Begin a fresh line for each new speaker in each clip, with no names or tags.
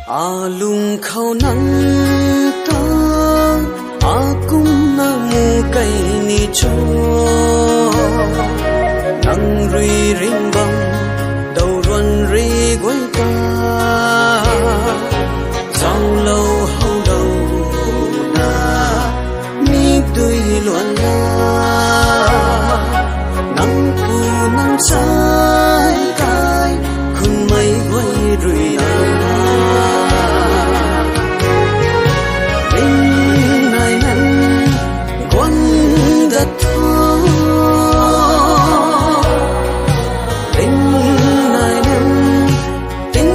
Alung khâu nắng ta cũng na mu cây ni cho nắng rì rinh băng đầu ruân rì quay ta dòng lâu hâu đầu na mi tươi loạn la nắng pu nắng trái cay khun mây quay rì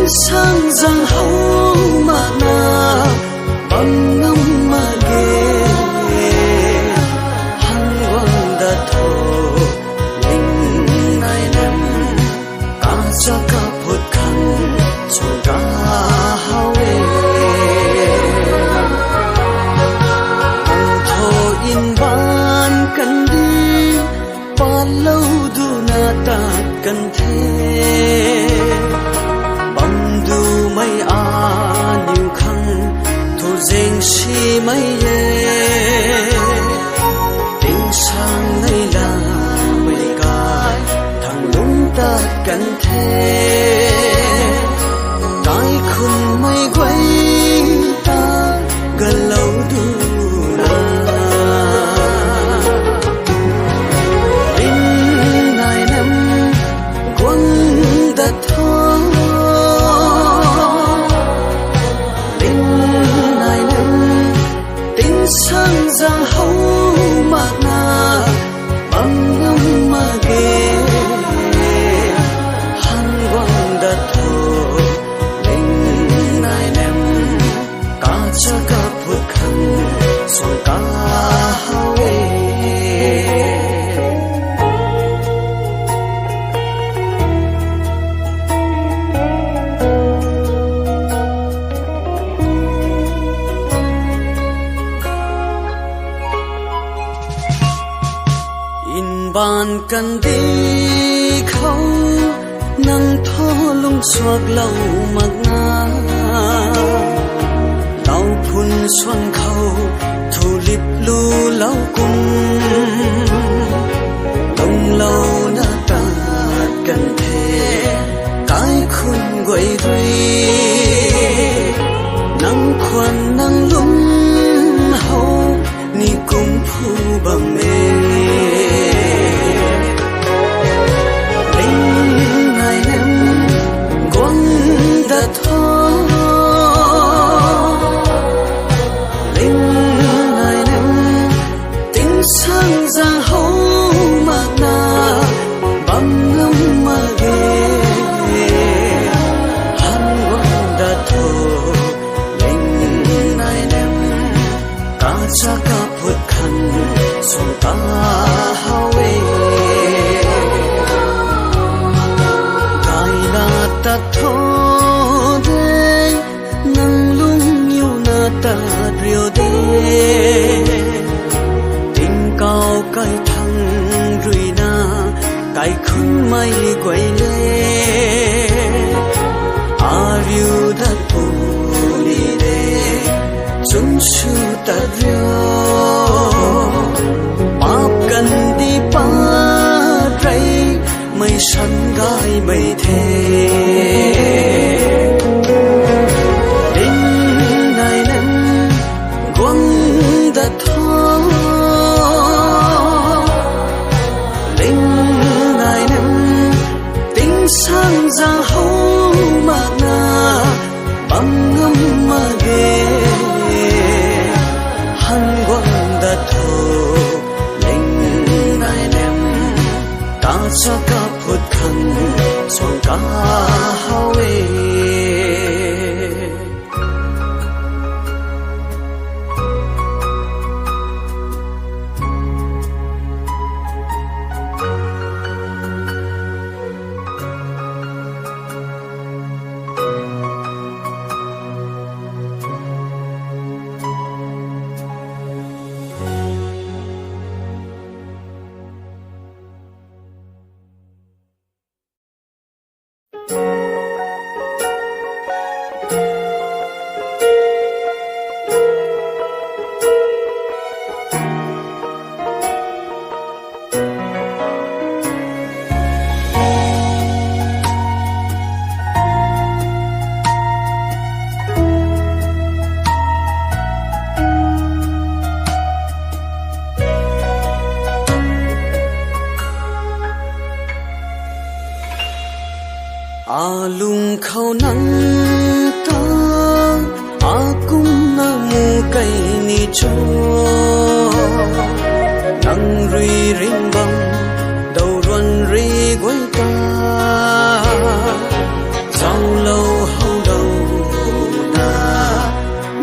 sang giang hậu mà na bằng ngâm mà ghê hăng quang đã thô linh này nem ta cha cả phút khăn cho cả hao hăng thô in ban cần đi ban lâu du na ta cần thế du mai a nhiều khăn thu deng si mai ye tình sang này là mây cài thằng lúng ta cần thế cái khung mây quay ta gần lâu du in này năm quân đã thơ sang giang hậu mà na bằng ngâm mà ghê hăng quang đã thô linh này nem ta cha cả phút khăn xong cả hao ban cần đi khâu nắng thô lung xoạc lâu mặc na lau phun xuân khâu thu lip lu lau cung đông lâu na ta cần thế cái khun quay rì nắng khoan nắng lung hậu ni cung phu bằng mê sang giang hậu mà na bằng ngâm mà ghê hăng quang đã thô linh này nem ta cha cả phút khăn xong ta hao gai na ta thô đê nang lung nhiều na ta rio đê cao cái thằng rùi na cái khung mây quay lê à riu đã phù đi đê chúng sư ta riu bắp cần đi ba rây mây săn gai mây thề đến này năm quăng đã thô sang giang hậu mà na nang ta akum na mu kai ni cho nang rui ring bang đầu ruan ri quay ta sau lâu hâu đầu na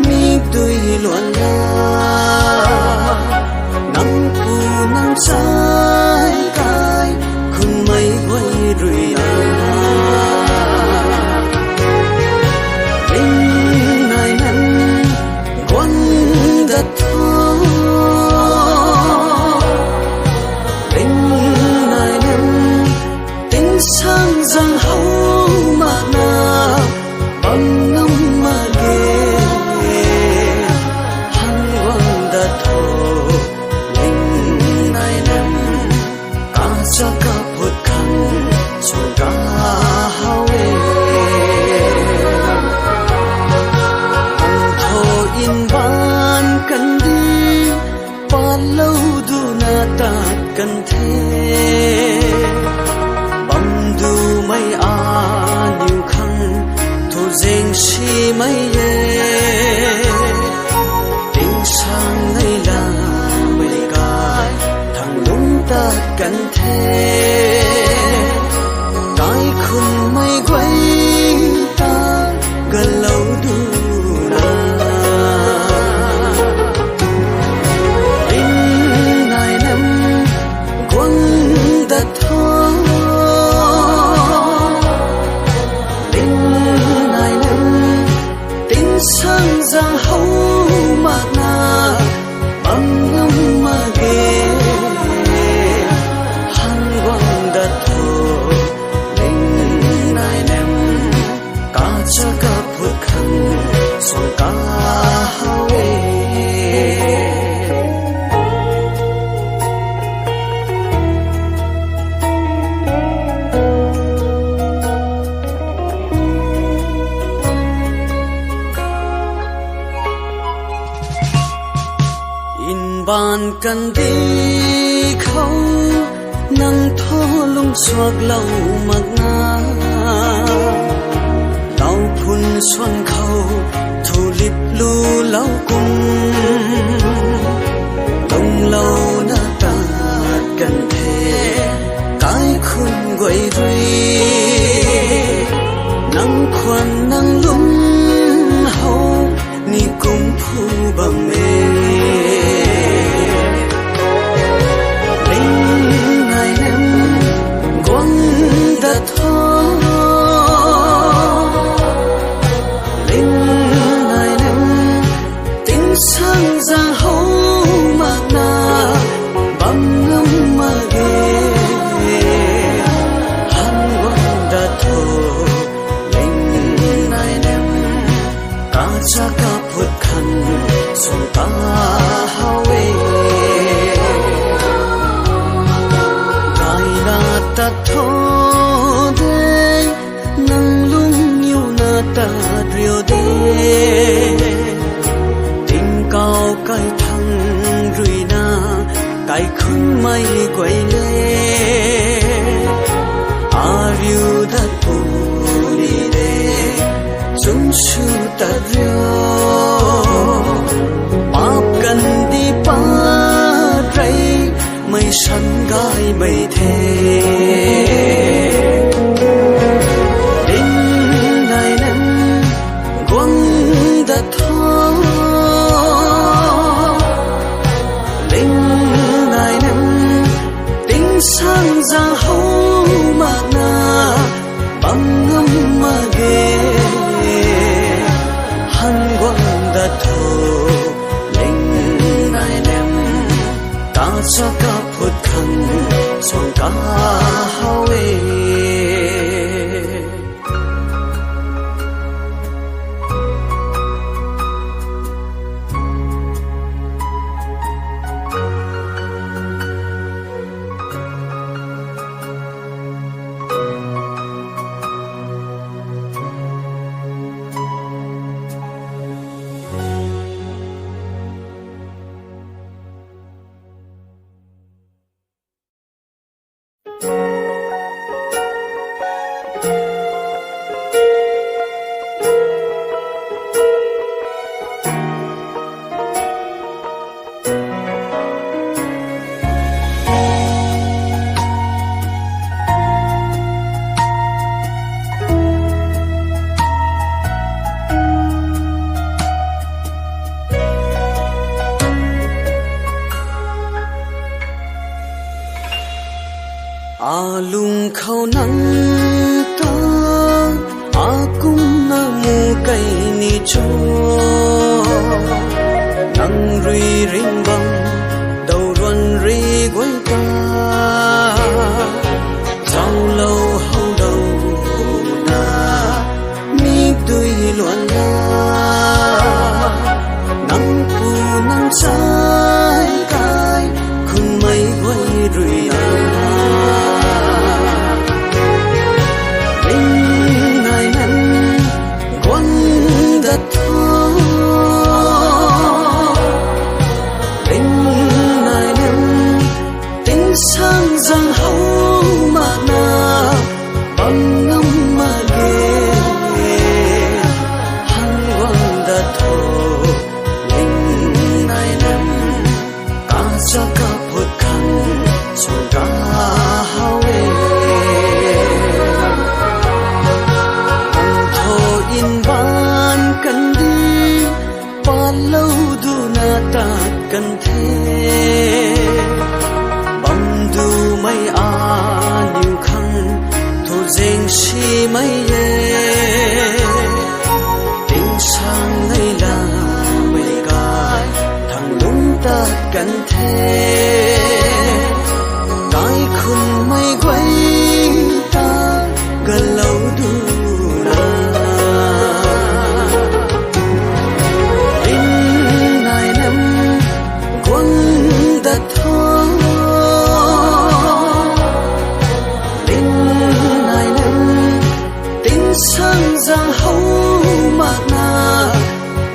mi tươi luan la nang pu nang sai kai khun mai quay rui na cần thế bầm du mây nhiều khăn thu dên si mây tiếng sang ngay là mây cài thằng đúng ta cần thế cái khung mây quay ta gần lâu du sang giang hấu mà na băng ngâm mà ghê hăng quang đất thổ linh nai nem cá cha cá phượt khăn song cá hao ban cần đi khâu nắng thô lung xoạc lâu mặc na lau phun xuân khâu thu lip lu lau cung đông lâu na ta cần thế cái khôn quay rui nắng khoan nắng lung hậu ni cung phu bằng mê sang giang hấu mà na băng ngâm mà ghê hăng quang đã thổ linh nai nem cá cha cá phượt khăn song ta hao gai na ta thô đê nang lung yêu na ta rio đê cao cái thăng rui na cái khung mây quay lê ariu đã tu đi đê chúng su ta rio bắp cần đi ba rây mây săn gai mây thề đêm ngày năm quăng đã thô sang giang hấu mà na băng ngâm mà ghê hăng quang đã thổ linh nai nem cá cha cá phượt khăn song cá hao khâu nắng ta cũng na mu cây ni cho nắng rui rinh băng đầu ruân ri quay ta trong lâu hậu đầu na mi tươi loạn la nắng pu nắng trái cay khun mây quay rui sang giang hậu mà na bằng ngâm mà ghê hăng quang đã thô linh này nằm cả cha cả phật khăn chọn cả hao bằng thô in ban cần đi bao lâu du na ta cần thế du mai a nhiều khăn thu deng si mai ye tình sang này là mây gai thằng đúng ta cần thế cái khung mây quay ta gần lâu du in này năm quân đã thôi sang giang hậu mà na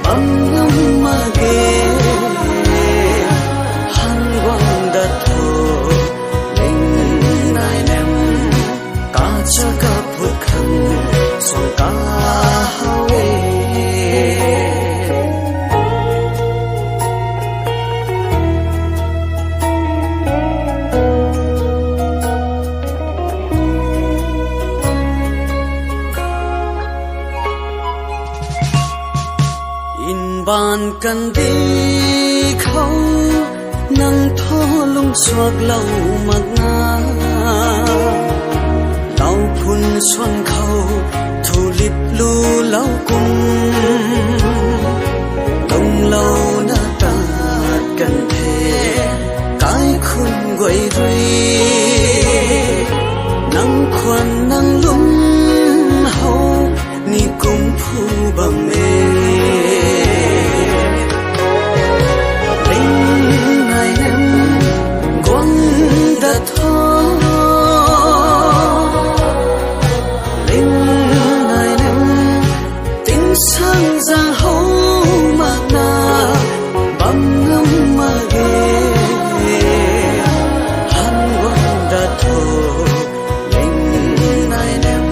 bằng ngâm mà ghê hăng quang đã thô linh này nằm cả cha cả phật khăn xong cả hao bàn cần đi khâu nắng thô lung xoạc lâu mặt na lâu phun xuân khâu thu lip lu lâu cung đông lâu na ta cần thế cái khôn quay rui nắng khoan nắng lung hậu ni cung phu bằng mê sang giang hậu mà na bằng ngâm mà ghê hăng quang đã thô linh này nằm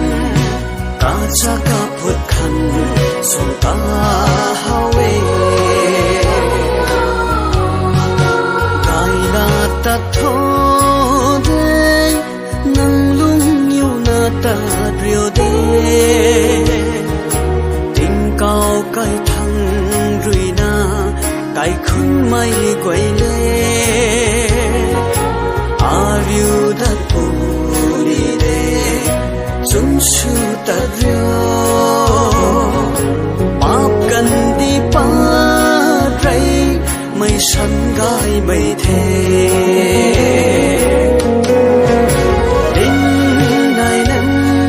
cả cha cả phật khăn xong cả hao gai na ta thô đê nắng lung nhiều na ta rio đê cao cái thăng rui na cái khung mây quay lê a riu đã tu đi đê chúng sư ta rio bắp cần đi ba rây mây săn gai mây thề đêm này năm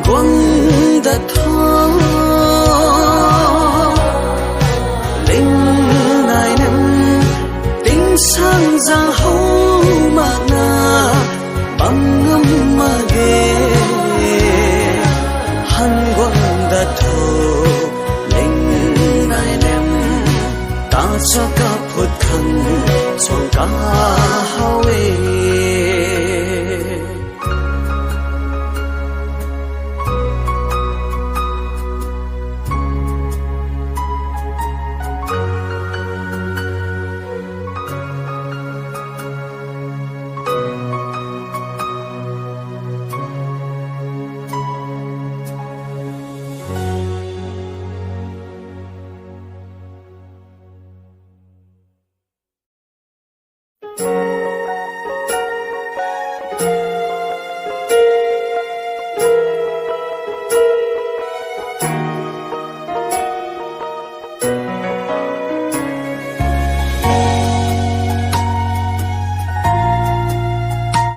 quăng đã thô sang giang hậu mà na bằng ngâm mà ghê hăng quang đã thô linh này nằm cả cha cả phật khăn xong cả hao